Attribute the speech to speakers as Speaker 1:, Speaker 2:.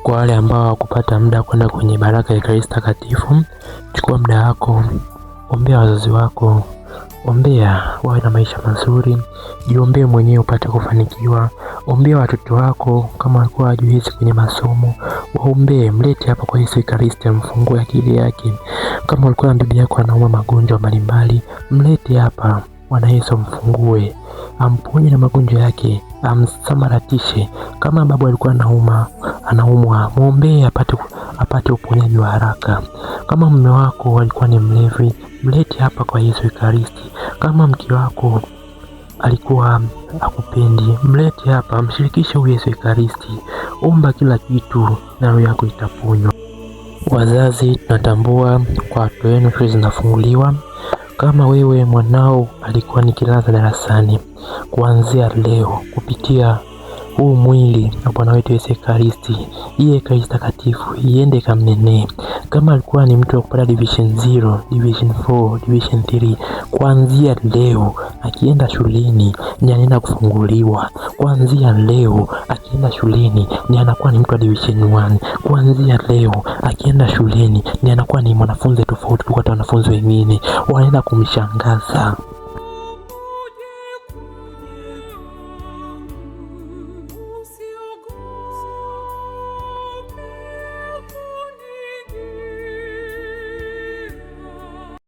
Speaker 1: Kwa wale ambao hawakupata muda kwenda kwenye baraka ya Ekaristi Takatifu, chukua muda wako, ombea wazazi wako, ombea wawe na maisha mazuri, jiombee mwenyewe upate kufanikiwa, ombea watoto wako kama walikuwa hawajiwezi kwenye masomo, waombee, mlete hapa kwa Yesu Ekaristi amfungue akili yake. Kama ulikuwa na bibi yako anaumwa magonjwa mbalimbali, mlete hapa, Bwana Yesu amfungue, amponye na magonjwa yake, amsamaratishe. Kama babu alikuwa anaumwa, muombee apate uponyaji wa haraka. Kama mume wako alikuwa ni mlevi, mlete hapa kwa Yesu Ekaristi. Kama mke wako alikuwa akupendi, mlete hapa, mshirikishe huyu Yesu Ekaristi. Omba kila kitu na roho yako itaponywa. Wazazi, tunatambua kwa watoto wenu shule zinafunguliwa. Kama wewe mwanao alikuwa ni kilaza darasani, kuanzia leo kupitia huu mwili na Bwana wetu Yesu Ekaristi, hii Ekaristi Takatifu iende kamnenee. Kama alikuwa ni mtu wa kupata division 0, division 4, division 3, kuanzia leo akienda shuleni ni anaenda kufunguliwa. Kuanzia leo akienda shuleni ni anakuwa ni mtu wa division 1. Kuanzia leo akienda shuleni ni anakuwa ni mwanafunzi tofauti kwa wanafunzi wengine, wanaenda kumshangaza.